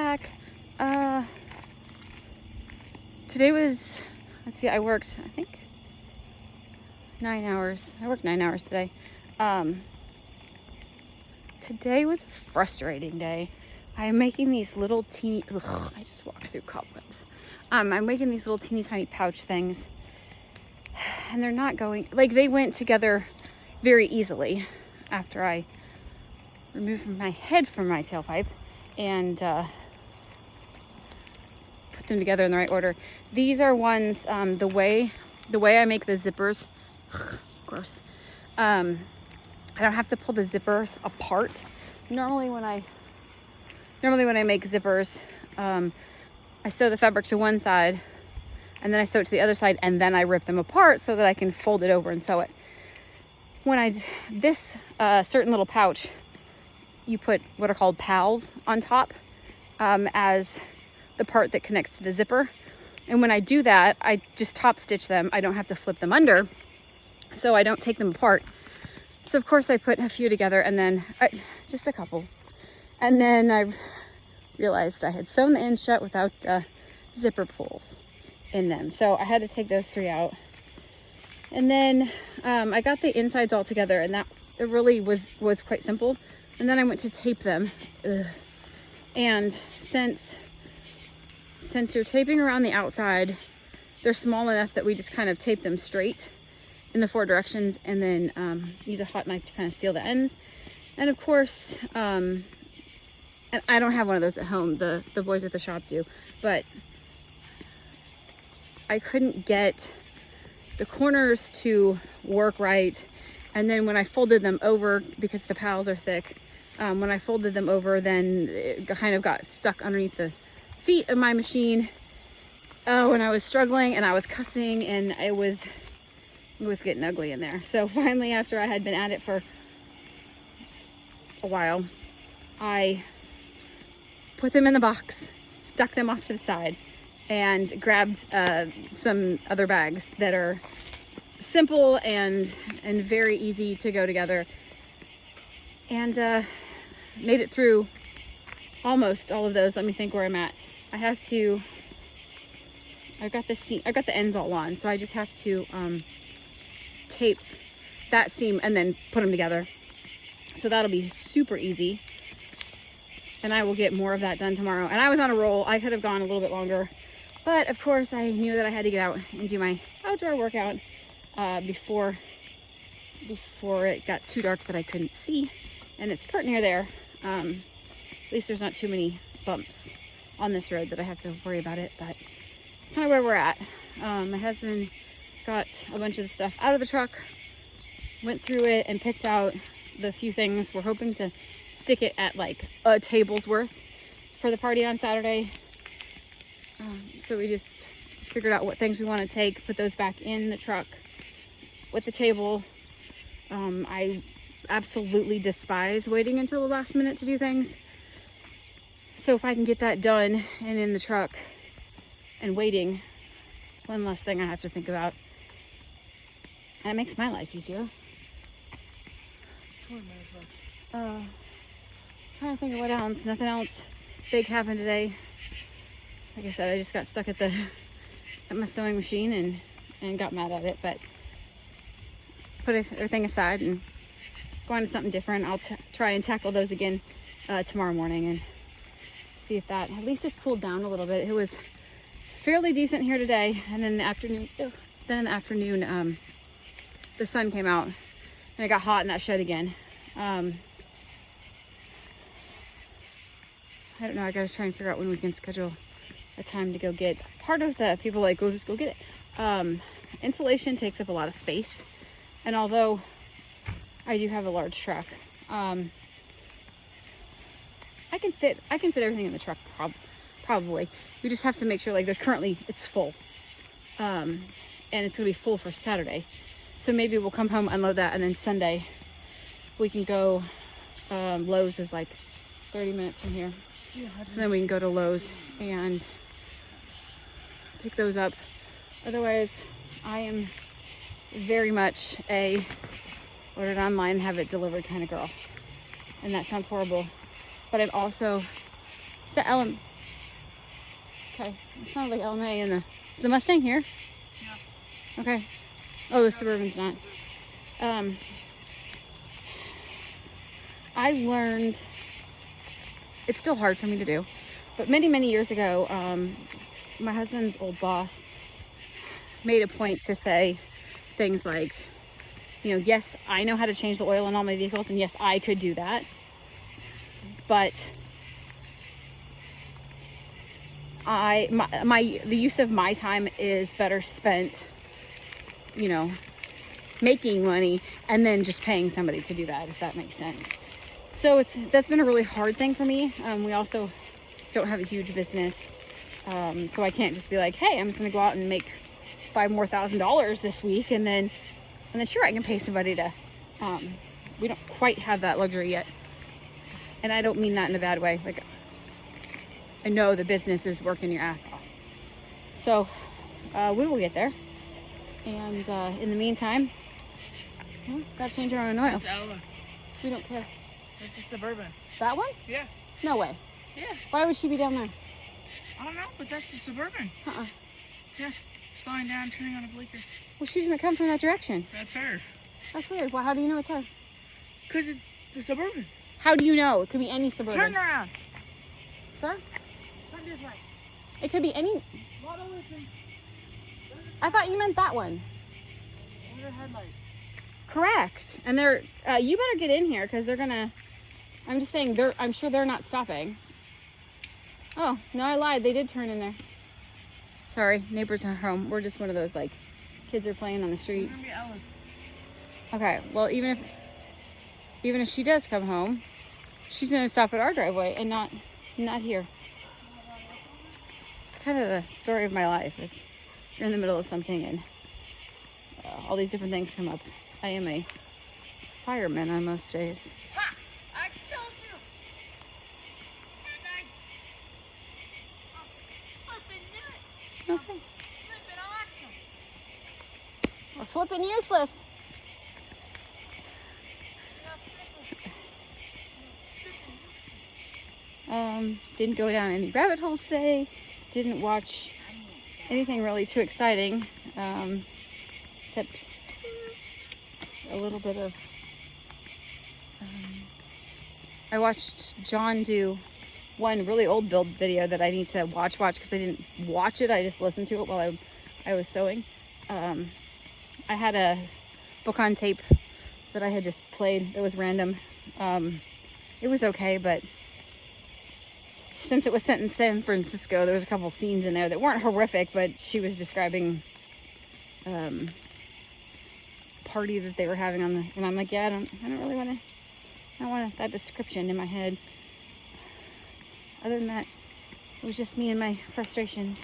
back. Today was, let's see, I worked, I think 9 hours. I worked 9 hours today. Today was a frustrating day. I'm making these little teeny, I just walked through cobwebs. I'm making these little teeny tiny pouch things, and they're not going, like, they went together very easily after I removed my head from my tailpipe and put them together in the right order. These are ones, the way I make the zippers, gross. I don't have to pull the zippers apart. Normally when I make zippers, I sew the fabric to one side and then I sew it to the other side, and then I rip them apart so that I can fold it over and sew it. When this certain little pouch, you put what are called pals on top as the part that connects to the zipper. And when I do that, I just top stitch them. I don't have to flip them under, so I don't take them apart. So of course I put a few together, and then just a couple. And then I realized I had sewn the ends shut without zipper pulls in them. So I had to take those 3 out. And then I got the insides all together, and that it really was quite simple. And then I went to tape them. And since you're taping around the outside, they're small enough that we just kind of tape them straight in the 4 directions, and then use a hot knife to kind of seal the ends. And of course, and I don't have one of those at home, the boys at the shop do, but I couldn't get the corners to work right. And then when I folded them over, because the pals are thick, when I folded them over, then it kind of got stuck underneath the feet of my machine. Oh, and I was struggling and I was cussing, and it was getting ugly in there. So finally, after I had been at it for a while, I put them in the box, stuck them off to the side, and grabbed some other bags that are simple and very easy to go together, and made it through almost all of those. Let me think where I'm at. I've got the ends all on, so I just have to tape that seam and then put them together. So that'll be super easy, and I will get more of that done tomorrow. And I was on a roll. I could have gone a little bit longer, but of course I knew that I had to get out and do my outdoor workout before it got too dark that I couldn't see. And it's pretty near there. At least there's not too many bumps on this road that I have to worry about it, but kind of where we're at. My husband got a bunch of the stuff out of the truck, went through it and picked out the few things. We're hoping to stick it at like a table's worth for the party on Saturday. So we just figured out what things we want to take, put those back in the truck with the table. I absolutely despise waiting until the last minute to do things. So if I can get that done and in the truck and waiting, one less thing I have to think about. And it makes my life easier. Trying to think of what else. Nothing else big happened today. Like I said, I just got stuck at my sewing machine and got mad at it, but put everything aside and go on to something different. I'll try and tackle those again tomorrow morning and see if that, at least it's cooled down a little bit. It was fairly decent here today, and then in the afternoon, the sun came out and it got hot in that shed again. I don't know, I gotta try and figure out when we can schedule a time to go get. Part of the people like, just go get it. Insulation takes up a lot of space, and although I do have a large truck, I can fit everything in the truck probably. We just have to make sure, like, it's full, and it's gonna be full for Saturday. So maybe we'll come home, unload that, and then Sunday we can go. Lowe's is like 30 minutes from here, so then we can go to Lowe's and pick those up. Otherwise, I am very much a order it online and have it delivered kind of girl, and that sounds horrible, but I'm also, is that Okay. It sounds like LMA and is the Mustang here? Yeah. Okay. Oh, the Suburban's not. I learned, it's still hard for me to do, but many, many years ago, my husband's old boss made a point to say things like, you know, yes, I know how to change the oil in all my vehicles, and yes, I could do that, but the use of my time is better spent, you know, making money and then just paying somebody to do that, if that makes sense. So that's been a really hard thing for me. We also don't have a huge business, so I can't just be like, hey, I'm just gonna go out and make $5,000 more this week, and then sure, I can pay somebody to. We don't quite have that luxury yet, and I don't mean that in a bad way. Like, I know the business is working your ass off, so we will get there. And in the meantime, well, gotta change our own oil. We don't care. It's a Suburban. That one? Yeah. No way. Yeah. Why would she be down there? I don't know, but that's the Suburban. Yeah. Slowing down, turning on a blinker. Well, she doesn't come from that direction. That's her. That's weird. Well, how do you know it's her? Because it's the Suburban. How do you know? It could be any Suburban. Turn around. Sir? Turn this way. It could be any. Model listen. I thought you meant that one. Look at the headlights. Correct. And they're, you better get in here because they're gonna, I'm just saying, I'm sure they're not stopping. Oh, no, I lied. They did turn in there. Sorry, neighbors are home. We're just one of those, like, kids are playing on the street. It's gonna be Ellen. Okay, well, even if she does come home, she's gonna stop at our driveway and not here. It's kind of the story of my life. Is you're in the middle of something and all these different things come up. I am a fireman on most days. Ha! I told you! And I... Oh, flipping knew it! Okay. Flipping awesome! We're flipping useless. Didn't go down any rabbit holes today. Didn't watch anything really too exciting, except a little bit of. I watched John do one really old build video that I need to watch because I didn't watch it. I just listened to it while I was sewing. I had a book on tape that I had just played that was random. It was okay, but since it was set in San Francisco, there was a couple scenes in there that weren't horrific, but she was describing a party that they were having and I'm like, yeah, I don't really want that description in my head. Other than that, it was just me and my frustrations.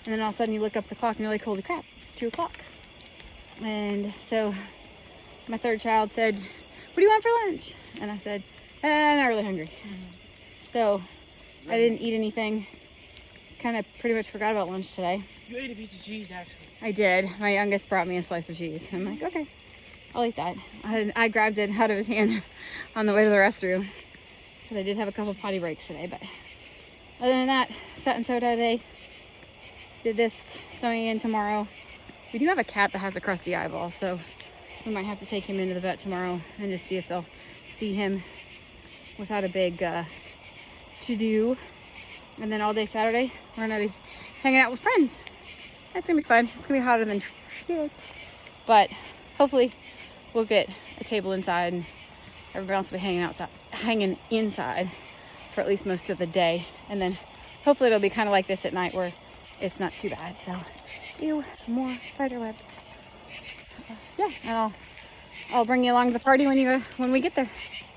And then all of a sudden you look up the clock and you're like, holy crap, it's 2 o'clock. And so my third child said, what do you want for lunch? And I said, not really hungry. So I didn't eat anything. Kind of pretty much forgot about lunch today. You ate a piece of cheese, actually. I did. My youngest brought me a slice of cheese. I'm like, okay, I'll eat that. I grabbed it out of his hand on the way to the restroom because I did have a couple potty breaks today. But other than that, sat and sewed all day. Did this sewing in tomorrow. We do have a cat that has a crusty eyeball, so we might have to take him into the vet tomorrow and just see if they'll see him without a big to-do. And then all day Saturday, we're gonna be hanging out with friends. That's gonna be fun. It's gonna be hotter than shit. But hopefully we'll get a table inside and everybody else will be hanging inside for at least most of the day. And then hopefully it'll be kind of like this at night where it's not too bad. So, ew, more spider webs. Yeah, and I'll bring you along to the party when we get there.